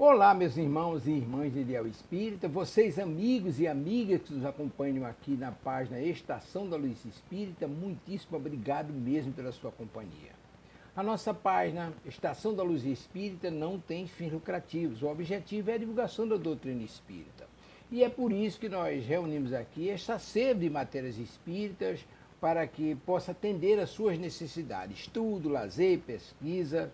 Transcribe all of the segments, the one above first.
Olá, meus irmãos e irmãs de Ideal Espírita, vocês amigos e amigas que nos acompanham aqui na página Estação da Luz Espírita, muitíssimo obrigado mesmo pela sua companhia. A nossa página Estação da Luz Espírita não tem fins lucrativos, o objetivo é a divulgação da doutrina espírita. E é por isso que nós reunimos aqui esta sede de matérias espíritas para que possa atender às suas necessidades, estudo, lazer, pesquisa.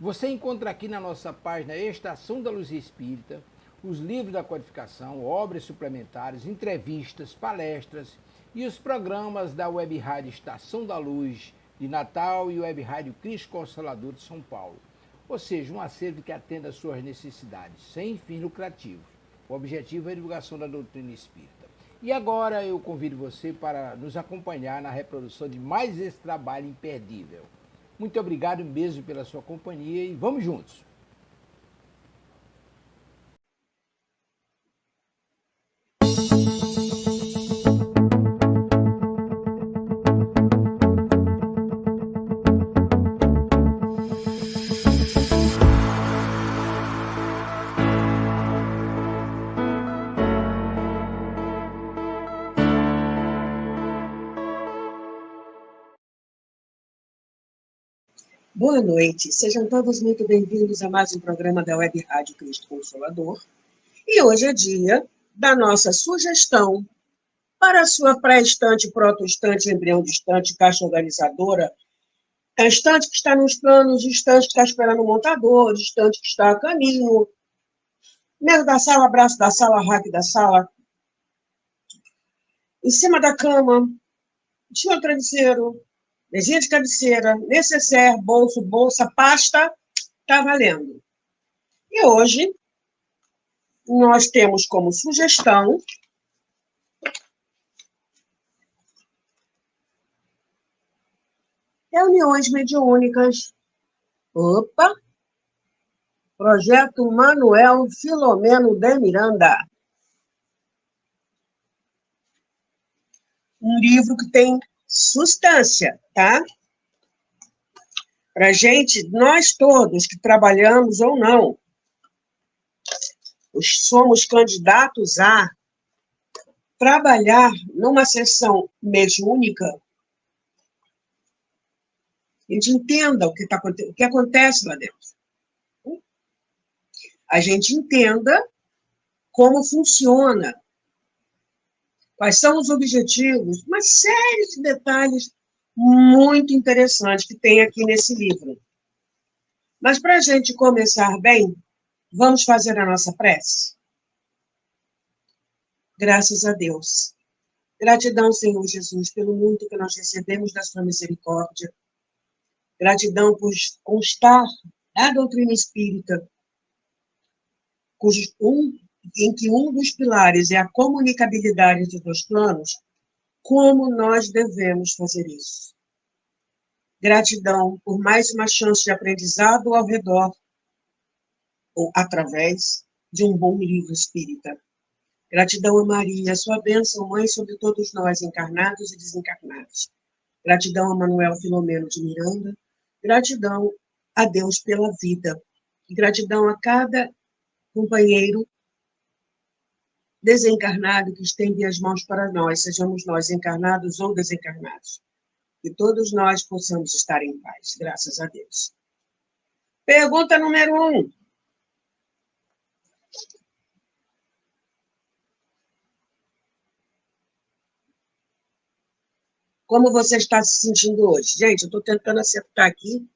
Você encontra aqui na nossa página Estação da Luz Espírita os livros da codificação, obras suplementares, entrevistas, palestras e os programas da Web Rádio Estação da Luz de Natal e Web Rádio Cristo Consolador de São Paulo. Ou seja, um acervo que atenda às suas necessidades, sem fins lucrativos. O objetivo é a divulgação da doutrina espírita. E agora eu convido você para nos acompanhar na reprodução de mais esse trabalho imperdível. Muito obrigado mesmo pela sua companhia e vamos juntos! Boa noite, sejam todos muito bem-vindos a mais um programa da Web Rádio Cristo Consolador. E hoje é dia da nossa sugestão para a sua pré-estante, proto-estante, embrião de estante, caixa organizadora, a estante que está nos planos, estante que está esperando o montador, estante que está a caminho, meio da sala, braço da sala, rack da sala, em cima da cama, em cima do travesseiro, mesinha de cabeceira, necessaire, bolso, bolsa, pasta, está valendo. E hoje nós temos como sugestão reuniões mediúnicas. Opa! Projeto Manuel Filomeno de Miranda. Um livro que tem substância, tá? Pra gente, nós todos que trabalhamos ou não, somos candidatos a trabalhar numa sessão mediúnica, a gente entenda o que acontece lá dentro. A gente entenda como funciona, quais são os objetivos, uma série de detalhes muito interessantes que tem aqui nesse livro. Mas para a gente começar bem, vamos fazer a nossa prece? Graças a Deus. Gratidão, Senhor Jesus, pelo muito que nós recebemos da sua misericórdia. Gratidão por constar a doutrina espírita, em que um dos pilares é a comunicabilidade dos dois planos, como nós devemos fazer isso. Gratidão por mais uma chance de aprendizado ao redor, ou através, de um bom livro espírita. Gratidão a Maria, sua bênção, mãe, sobre todos nós, encarnados e desencarnados. Gratidão a Manuel Filomeno de Miranda. Gratidão a Deus pela vida. E gratidão a cada companheiro desencarnado que estende as mãos para nós, sejamos nós encarnados ou desencarnados. Que todos nós possamos estar em paz, graças a Deus. Pergunta número 1. Como você está se sentindo hoje? Gente, eu estou tentando acertar aqui,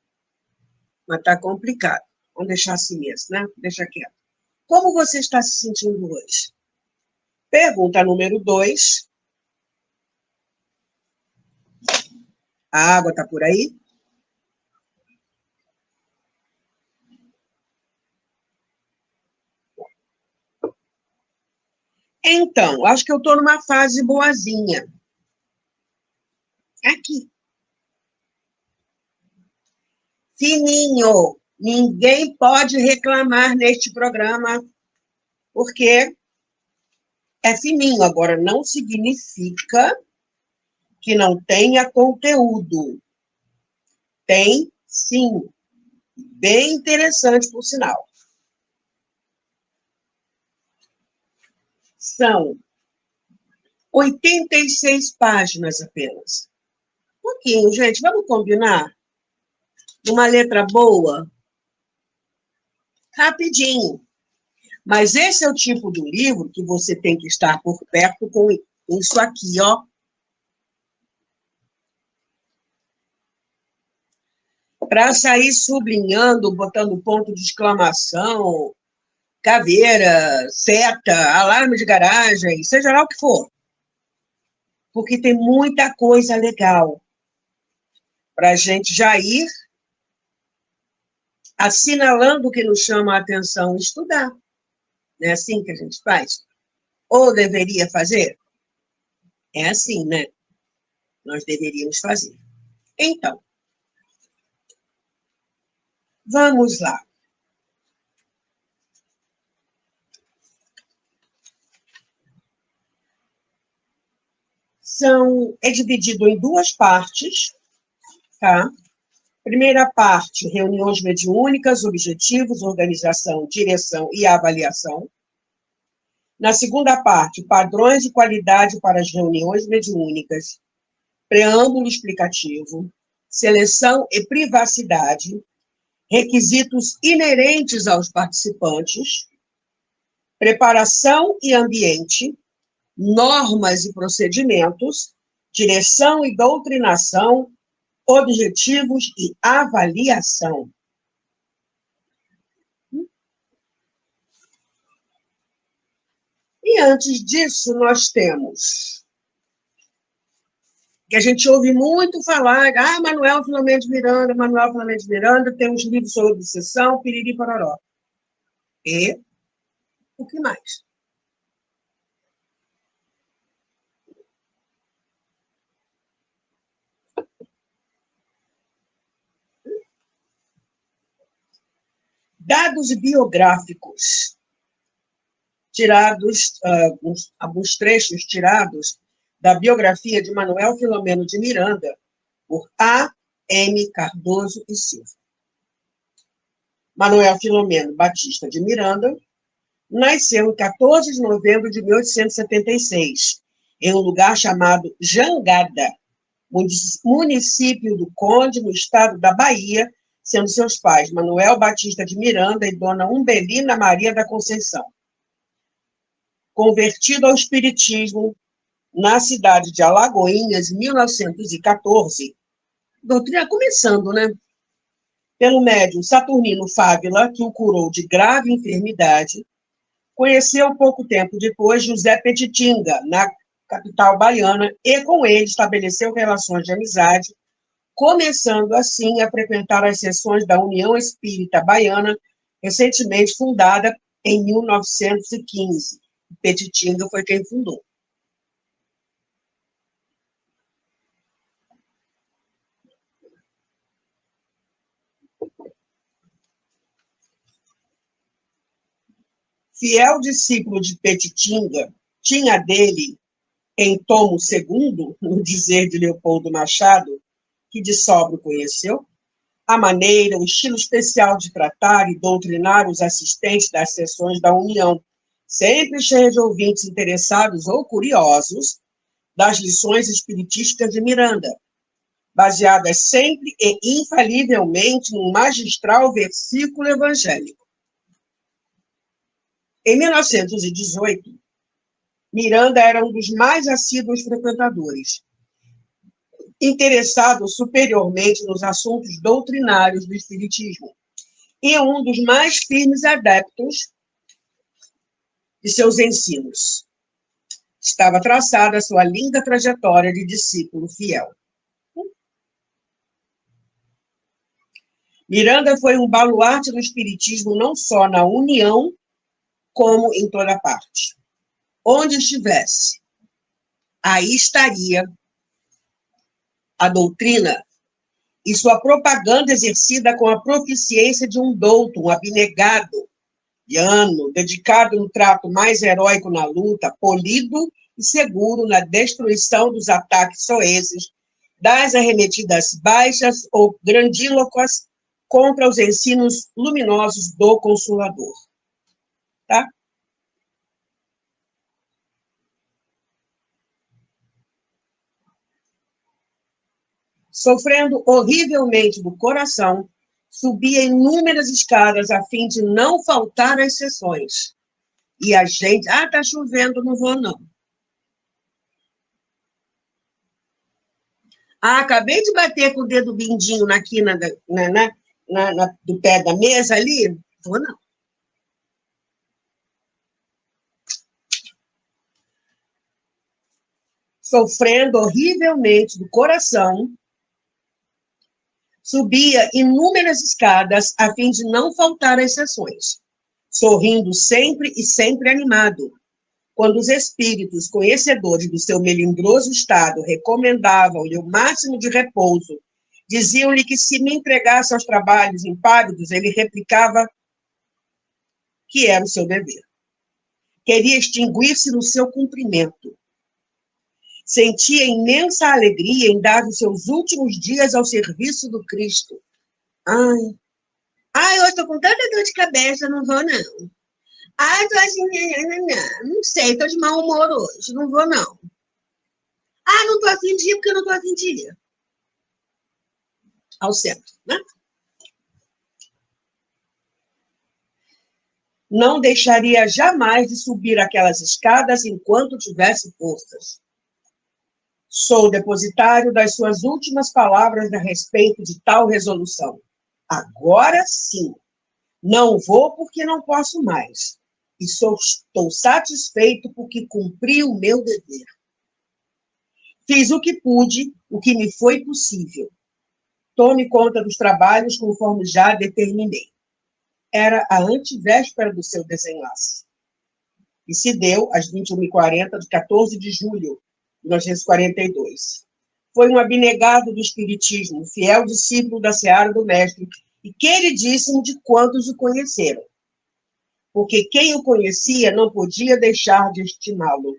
mas está complicado. Vamos deixar assim mesmo, né? Deixa quieto. Como você está se sentindo hoje? Pergunta número 2. A água está por aí? Então, acho que eu estou numa fase boazinha. Aqui. Fininho. Ninguém pode reclamar neste programa, porque é fininho. Agora, não significa que não tenha conteúdo. Tem, sim. Bem interessante, por sinal. São 86 páginas apenas. Um pouquinho, gente, vamos combinar? Uma letra boa, rapidinho. Mas esse é o tipo do livro que você tem que estar por perto com isso aqui, ó. Para sair sublinhando, botando ponto de exclamação, caveira, seta, alarme de garagem, seja lá o que for. Porque tem muita coisa legal para a gente já ir assinalando o que nos chama a atenção e estudar. Não é assim que a gente faz? Ou deveria fazer? É assim, né? Nós deveríamos fazer. Então, vamos lá. É dividido em duas partes, tá? Primeira parte, reuniões mediúnicas, objetivos, organização, direção e avaliação. Na segunda parte, padrões de qualidade para as reuniões mediúnicas, preâmbulo explicativo, seleção e privacidade, requisitos inerentes aos participantes, preparação e ambiente, normas e procedimentos, direção e doutrinação, objetivos e avaliação. E antes disso, nós temos, que a gente ouve muito falar, Manuel Filomeno de Miranda, tem uns livros sobre obsessão, piriri pororó. E o que mais? Dados biográficos, tirados, alguns trechos tirados da biografia de Manuel Filomeno de Miranda, por A. M. Cardoso e Silva. Manuel Filomeno Batista de Miranda nasceu em 14 de novembro de 1876, em um lugar chamado Jangada, município do Conde, no estado da Bahia, sendo seus pais Manuel Batista de Miranda e dona Umbelina Maria da Conceição. Convertido ao espiritismo na cidade de Alagoinhas, em 1914, doutrina começando, né? Pelo médium Saturnino Fávila, que o curou de grave enfermidade, conheceu pouco tempo depois José Petitinga, na capital baiana, e com ele estabeleceu relações de amizade, começando assim a frequentar as sessões da União Espírita Baiana, recentemente fundada em 1915. Petitinga foi quem fundou. Fiel discípulo de Petitinga, tinha dele, em tomo segundo, no dizer de Leopoldo Machado, que de sobra conheceu, a maneira, o estilo especial de tratar e doutrinar os assistentes das sessões da União, sempre cheio de ouvintes interessados ou curiosos das lições espiritísticas de Miranda, baseadas sempre e infalivelmente num magistral versículo evangélico. Em 1918, Miranda era um dos mais assíduos frequentadores, interessado superiormente nos assuntos doutrinários do espiritismo, e um dos mais firmes adeptos de seus ensinos. Estava traçada a sua linda trajetória de discípulo fiel. Miranda foi um baluarte do espiritismo não só na União, como em toda parte. Onde estivesse, aí estaria a doutrina e sua propaganda exercida com a proficiência de um douto, um abnegado, liano, dedicado no trato mais heróico na luta, polido e seguro na destruição dos ataques soezes, das arremetidas baixas ou grandíloquas contra os ensinos luminosos do Consolador. Tá? Sofrendo horrivelmente do coração, subia inúmeras escadas a fim de não faltar às sessões. E a gente, tá chovendo, não vou não. Acabei de bater com o dedo mindinho na quina do pé da mesa ali, vou não. Sofrendo horrivelmente do coração, subia inúmeras escadas a fim de não faltar às sessões, sorrindo sempre e sempre animado. Quando os espíritos, conhecedores do seu melindroso estado, recomendavam-lhe o máximo de repouso, diziam-lhe que se me entregasse aos trabalhos impávidos, ele replicava que era o seu dever. Queria extinguir-se no seu cumprimento. Sentia imensa alegria em dar os seus últimos dias ao serviço do Cristo. Hoje estou com tanta dor de cabeça, não vou não. Tô assim, não sei, estou de mau humor hoje, não vou não. Não estou a fim de ir porque eu não estou a fim de ir. Ao centro, né? Não deixaria jamais de subir aquelas escadas enquanto tivesse forças. Sou depositário das suas últimas palavras a respeito de tal resolução. Agora sim, não vou porque não posso mais. E estou satisfeito porque cumpri o meu dever. Fiz o que pude, o que me foi possível. Tome conta dos trabalhos conforme já determinei. Era a antevéspera do seu desenlace. E se deu às 21h40 de 14 de julho de 1942. Foi um abnegado do espiritismo, fiel discípulo da seara do mestre e queridíssimo de quantos o conheceram. Porque quem o conhecia não podia deixar de estimá-lo.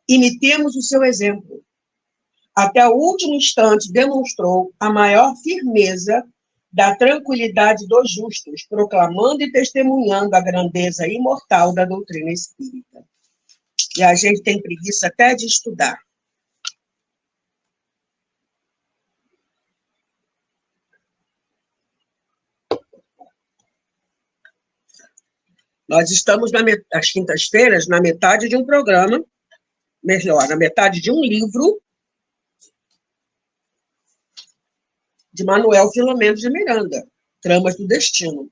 Imitemos o seu exemplo. Até o último instante demonstrou a maior firmeza da tranquilidade dos justos, proclamando e testemunhando a grandeza imortal da doutrina espírita. E a gente tem preguiça até de estudar. Nós estamos, às quintas-feiras, na metade de um programa, melhor, na metade de um livro de Manuel Filomeno de Miranda, Tramas do Destino.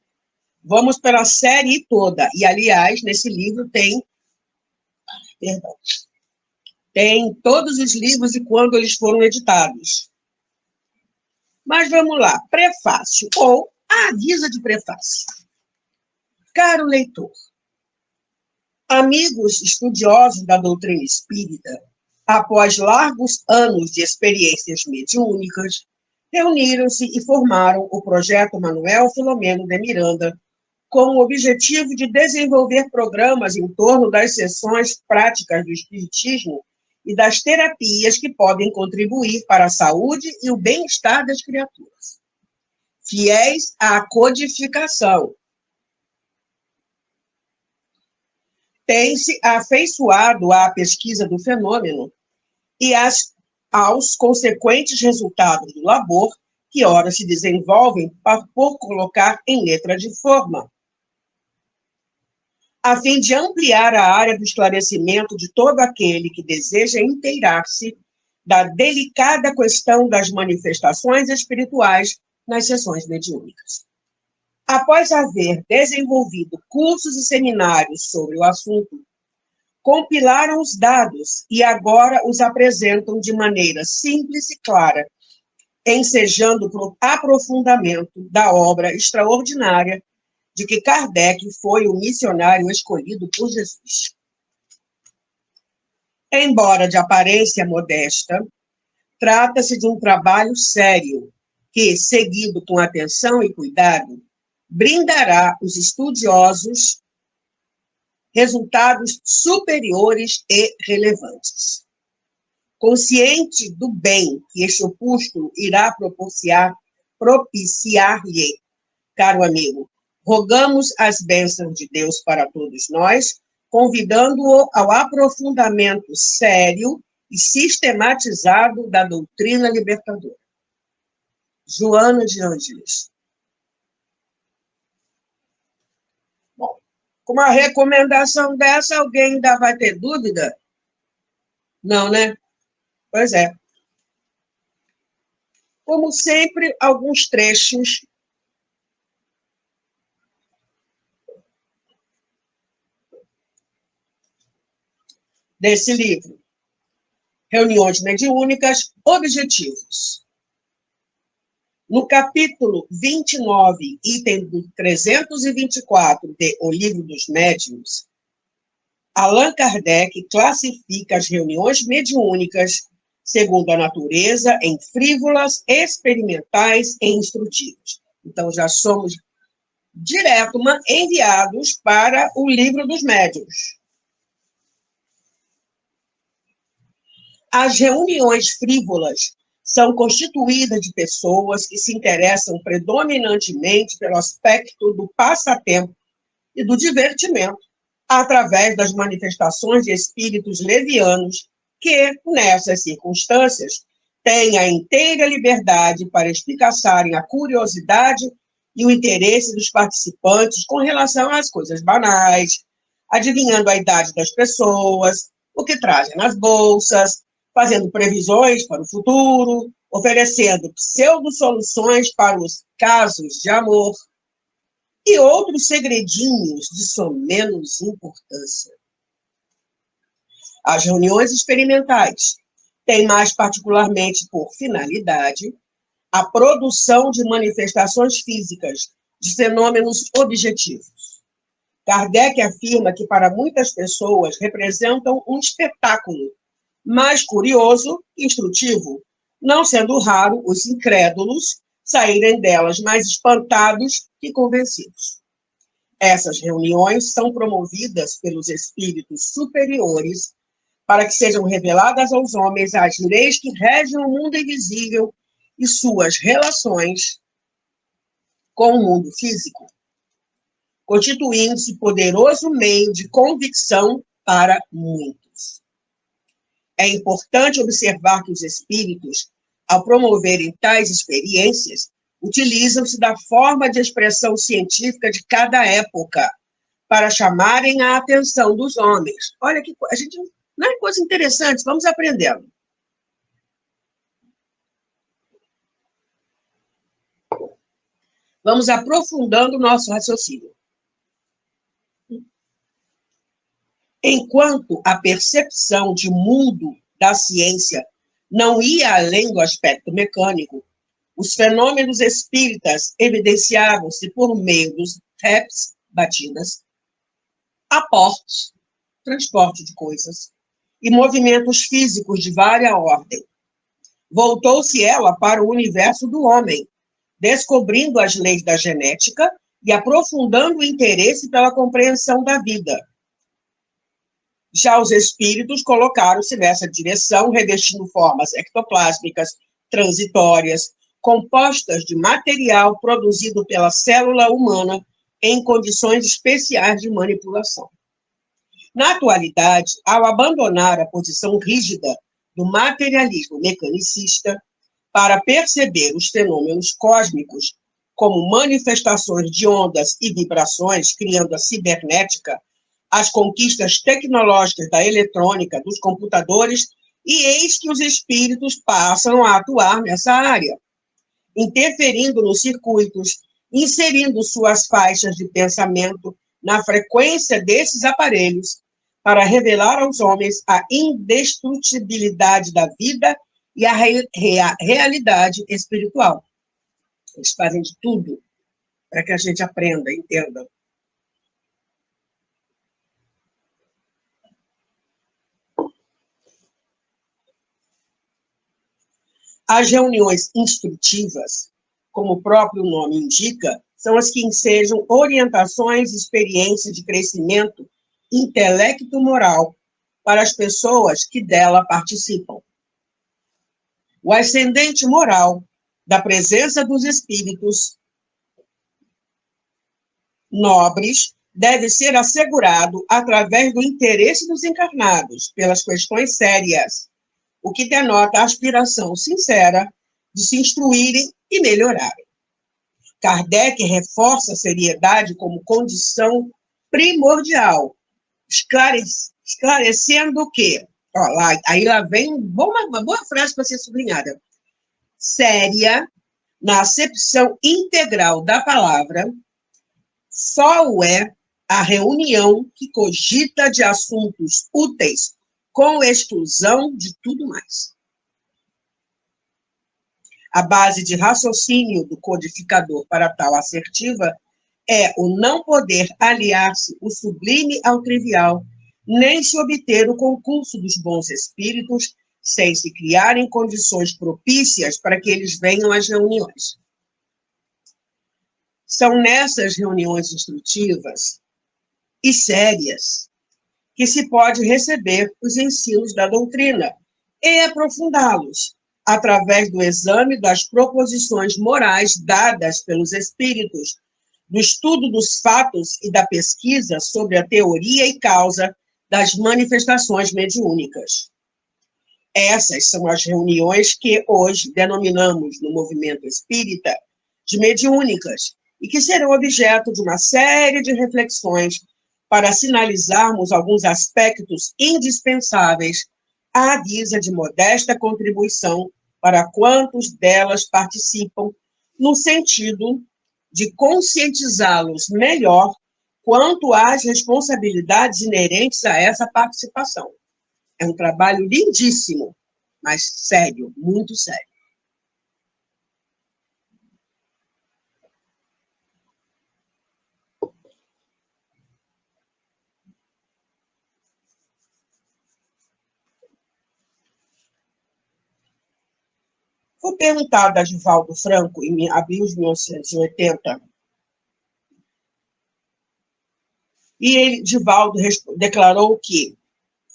Vamos pela série toda. E, aliás, nesse livro tem todos os livros e quando eles foram editados. Mas vamos lá. Prefácio, ou avisa de prefácio. Caro leitor, amigos estudiosos da doutrina espírita, após largos anos de experiências mediúnicas, reuniram-se e formaram o projeto Manuel Filomeno de Miranda, com o objetivo de desenvolver programas em torno das sessões práticas do espiritismo e das terapias que podem contribuir para a saúde e o bem-estar das criaturas. Fiéis à codificação, tem-se afeiçoado à pesquisa do fenômeno e aos consequentes resultados do labor, que ora se desenvolvem por colocar em letra de forma, a fim de ampliar a área do esclarecimento de todo aquele que deseja inteirar-se da delicada questão das manifestações espirituais nas sessões mediúnicas. Após haver desenvolvido cursos e seminários sobre o assunto, compilaram os dados e agora os apresentam de maneira simples e clara, ensejando o aprofundamento da obra extraordinária de que Kardec foi o missionário escolhido por Jesus. Embora de aparência modesta, trata-se de um trabalho sério que, seguido com atenção e cuidado, brindará os estudiosos resultados superiores e relevantes. Consciente do bem que este opúsculo irá propiciar-lhe, caro amigo, rogamos as bênçãos de Deus para todos nós, convidando-o ao aprofundamento sério e sistematizado da doutrina libertadora. Joana de Ângeles. Bom, com uma recomendação dessa, alguém ainda vai ter dúvida? Não, né? Pois é. Como sempre, alguns trechos desse livro. Reuniões mediúnicas, objetivos. No capítulo 29, item 324 de O Livro dos Médiuns, Allan Kardec classifica as reuniões mediúnicas, segundo a natureza, em frívolas, experimentais e instrutivas. Então, já somos direto enviados para o Livro dos Médiuns. As reuniões frívolas são constituídas de pessoas que se interessam predominantemente pelo aspecto do passatempo e do divertimento, através das manifestações de espíritos levianos que, nessas circunstâncias, têm a inteira liberdade para espicaçarem a curiosidade e o interesse dos participantes com relação às coisas banais, adivinhando a idade das pessoas, o que trazem nas bolsas, fazendo previsões para o futuro, oferecendo pseudo-soluções para os casos de amor e outros segredinhos de somenos importância. As reuniões experimentais têm mais particularmente por finalidade a produção de manifestações físicas de fenômenos objetivos. Kardec afirma que para muitas pessoas representam um espetáculo mais curioso e instrutivo, não sendo raro os incrédulos saírem delas mais espantados que convencidos. Essas reuniões são promovidas pelos espíritos superiores para que sejam reveladas aos homens as leis que regem o mundo invisível e suas relações com o mundo físico, constituindo-se poderoso meio de convicção para muitos. É importante observar que os espíritos, ao promoverem tais experiências, utilizam-se da forma de expressão científica de cada época para chamarem a atenção dos homens. Olha que a gente não é coisa interessante, vamos aprendendo. Vamos aprofundando o nosso raciocínio. Enquanto a percepção de mundo da ciência não ia além do aspecto mecânico, os fenômenos espíritas evidenciavam-se por meio dos taps, batidas, aportes, transporte de coisas, e movimentos físicos de vária ordem. Voltou-se ela para o universo do homem, descobrindo as leis da genética e aprofundando o interesse pela compreensão da vida. Já os espíritos colocaram-se nessa direção, revestindo formas ectoplásmicas, transitórias, compostas de material produzido pela célula humana em condições especiais de manipulação. Na atualidade, ao abandonar a posição rígida do materialismo mecanicista para perceber os fenômenos cósmicos como manifestações de ondas e vibrações, criando a cibernética, as conquistas tecnológicas da eletrônica, dos computadores, e eis que os espíritos passam a atuar nessa área, interferindo nos circuitos, inserindo suas faixas de pensamento na frequência desses aparelhos, para revelar aos homens a indestrutibilidade da vida e a realidade espiritual. Eles fazem de tudo para que a gente aprenda, entenda. As reuniões instrutivas, como o próprio nome indica, são as que ensejam orientações e experiências de crescimento intelecto-moral para as pessoas que dela participam. O ascendente moral da presença dos espíritos nobres deve ser assegurado através do interesse dos encarnados pelas questões sérias, o que denota a aspiração sincera de se instruírem e melhorarem. Kardec reforça a seriedade como condição primordial, esclarecendo que, aí lá vem uma boa frase para ser sublinhada, séria, na acepção integral da palavra, só o é a reunião que cogita de assuntos úteis, com exclusão de tudo mais. A base de raciocínio do codificador para tal assertiva é o não poder aliar-se o sublime ao trivial, nem se obter o concurso dos bons espíritos, sem se criarem condições propícias para que eles venham às reuniões. São nessas reuniões instrutivas e sérias que se pode receber os ensinos da doutrina e aprofundá-los, através do exame das proposições morais dadas pelos espíritos, do estudo dos fatos e da pesquisa sobre a teoria e causa das manifestações mediúnicas. Essas são as reuniões que hoje denominamos no movimento espírita de mediúnicas e que serão objeto de uma série de reflexões para sinalizarmos alguns aspectos indispensáveis à guisa de modesta contribuição para quantos delas participam, no sentido de conscientizá-los melhor quanto às responsabilidades inerentes a essa participação. É um trabalho lindíssimo, mas sério, muito sério. Foi perguntado a Divaldo Franco, em abril de 1980, e Divaldo declarou que,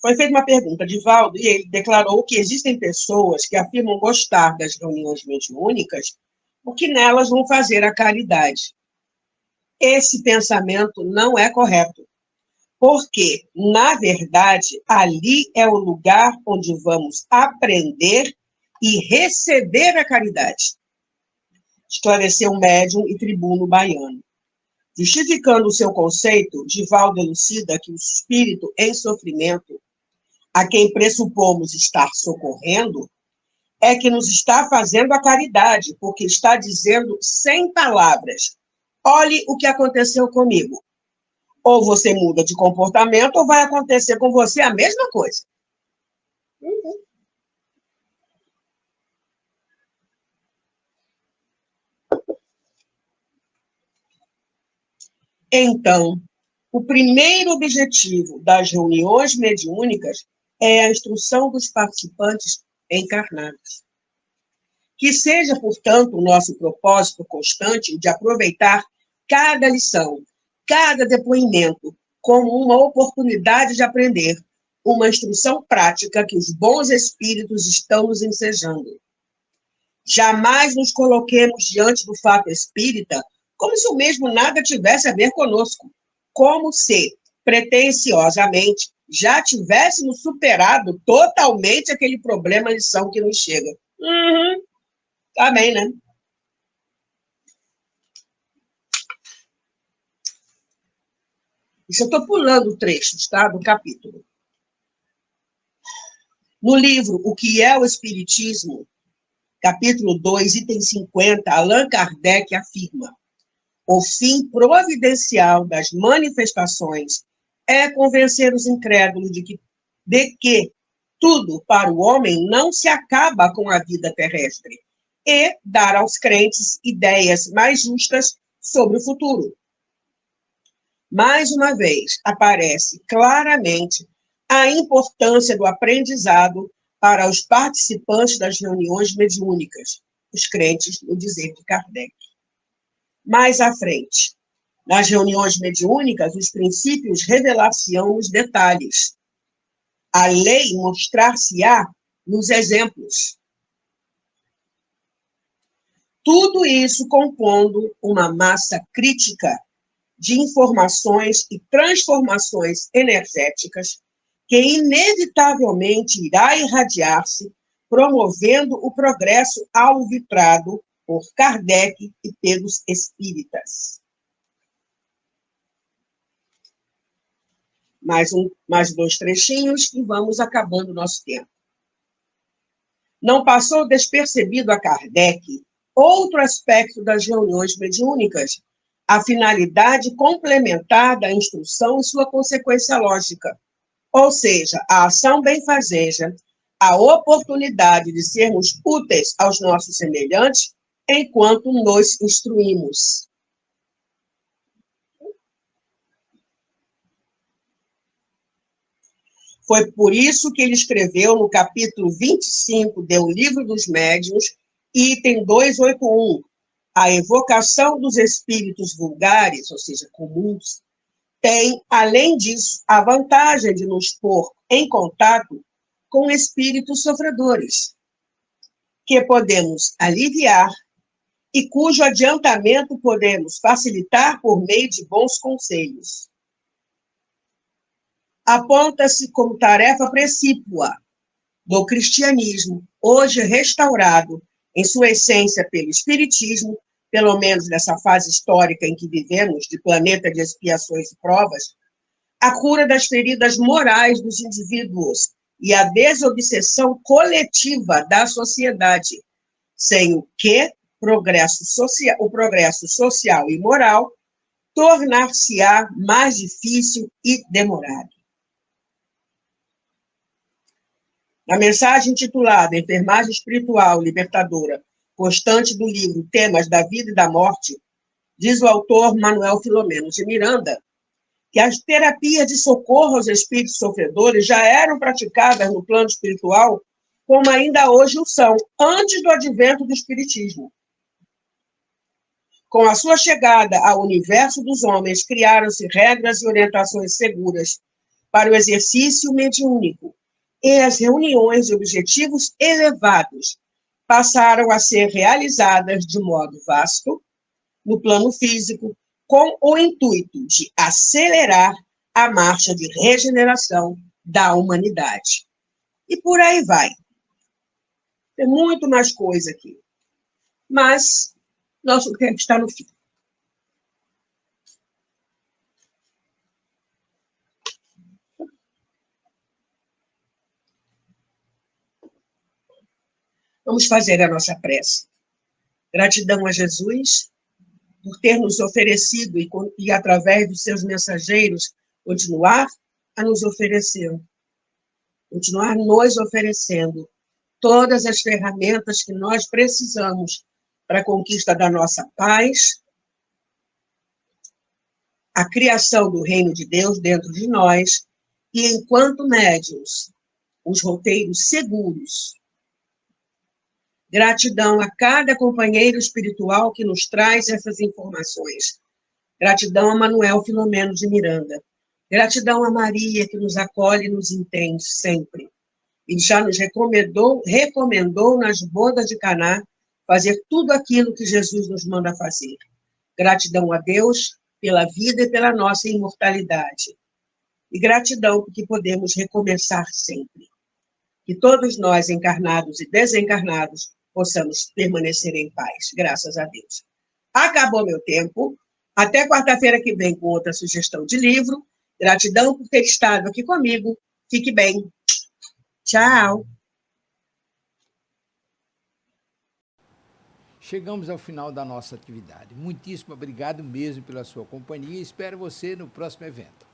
foi feita uma pergunta a Divaldo, e ele declarou que existem pessoas que afirmam gostar das reuniões mediúnicas porque nelas vão fazer a caridade. Esse pensamento não é correto, porque, na verdade, ali é o lugar onde vamos aprender e receber a caridade, esclareceu o médium e tribuno baiano. Justificando o seu conceito, Divaldo elucida que o espírito em sofrimento, a quem pressupomos estar socorrendo, é que nos está fazendo a caridade, porque está dizendo sem palavras: olhe o que aconteceu comigo. Ou você muda de comportamento, ou vai acontecer com você a mesma coisa. Então, o primeiro objetivo das reuniões mediúnicas é a instrução dos participantes encarnados. Que seja, portanto, o nosso propósito constante de aproveitar cada lição, cada depoimento, como uma oportunidade de aprender, uma instrução prática que os bons espíritos estão nos ensejando. Jamais nos coloquemos diante do fato espírita como se o mesmo nada tivesse a ver conosco, como se, pretensiosamente, já tivéssemos superado totalmente aquele problema, lição que nos chega. Tá bem, né? Isso eu estou pulando trechos, tá? Do capítulo. No livro O que é o Espiritismo, capítulo 2, item 50, Allan Kardec afirma: o fim providencial das manifestações é convencer os incrédulos de que tudo para o homem não se acaba com a vida terrestre e dar aos crentes ideias mais justas sobre o futuro. Mais uma vez, aparece claramente a importância do aprendizado para os participantes das reuniões mediúnicas, os crentes, no dizer de Kardec. Mais à frente, nas reuniões mediúnicas, os princípios revelar-se-ão nos detalhes. A lei mostrar-se-á nos exemplos. Tudo isso compondo uma massa crítica de informações e transformações energéticas que inevitavelmente irá irradiar-se promovendo o progresso alvitrado por Kardec e pelos espíritas. Mais dois trechinhos e vamos acabando o nosso tempo. Não passou despercebido a Kardec outro aspecto das reuniões mediúnicas, a finalidade complementar da instrução e sua consequência lógica, ou seja, a ação benfazeja, a oportunidade de sermos úteis aos nossos semelhantes enquanto nos instruímos. Foi por isso que ele escreveu no capítulo 25 do Livro dos Médiuns, item 281, a evocação dos espíritos vulgares, ou seja, comuns, tem, além disso, a vantagem de nos pôr em contato com espíritos sofredores, que podemos aliviar e cujo adiantamento podemos facilitar por meio de bons conselhos. Aponta-se como tarefa precípua do cristianismo, hoje restaurado em sua essência pelo Espiritismo, pelo menos nessa fase histórica em que vivemos, de planeta de expiações e provas, a cura das feridas morais dos indivíduos e a desobsessão coletiva da sociedade, sem o que o progresso social e moral tornar-se-á mais difícil e demorado. Na mensagem intitulada Enfermagem Espiritual Libertadora, constante do livro Temas da Vida e da Morte, diz o autor Manuel Filomeno de Miranda que as terapias de socorro aos espíritos sofredores já eram praticadas no plano espiritual, como ainda hoje o são, antes do advento do espiritismo. Com a sua chegada ao universo dos homens, criaram-se regras e orientações seguras para o exercício mediúnico, e as reuniões de objetivos elevados passaram a ser realizadas de modo vasto, no plano físico, com o intuito de acelerar a marcha de regeneração da humanidade. E por aí vai. Tem muito mais coisa aqui. Mas nosso tempo está no fim. Vamos fazer a nossa prece. Gratidão a Jesus por ter nos oferecido e através dos seus mensageiros, continuar a nos oferecer, continuar nos oferecendo todas as ferramentas que nós precisamos para a conquista da nossa paz, a criação do reino de Deus dentro de nós, e enquanto médiuns, os roteiros seguros. Gratidão a cada companheiro espiritual que nos traz essas informações. Gratidão a Manuel Filomeno de Miranda. Gratidão a Maria, que nos acolhe e nos entende sempre. E já nos recomendou nas bodas de Caná fazer tudo aquilo que Jesus nos manda fazer. Gratidão a Deus pela vida e pela nossa imortalidade. E gratidão porque podemos recomeçar sempre. Que todos nós, encarnados e desencarnados, possamos permanecer em paz, graças a Deus. Acabou meu tempo. Até quarta-feira que vem com outra sugestão de livro. Gratidão por ter estado aqui comigo. Fique bem. Tchau. Chegamos ao final da nossa atividade. Muitíssimo obrigado mesmo pela sua companhia e espero você no próximo evento.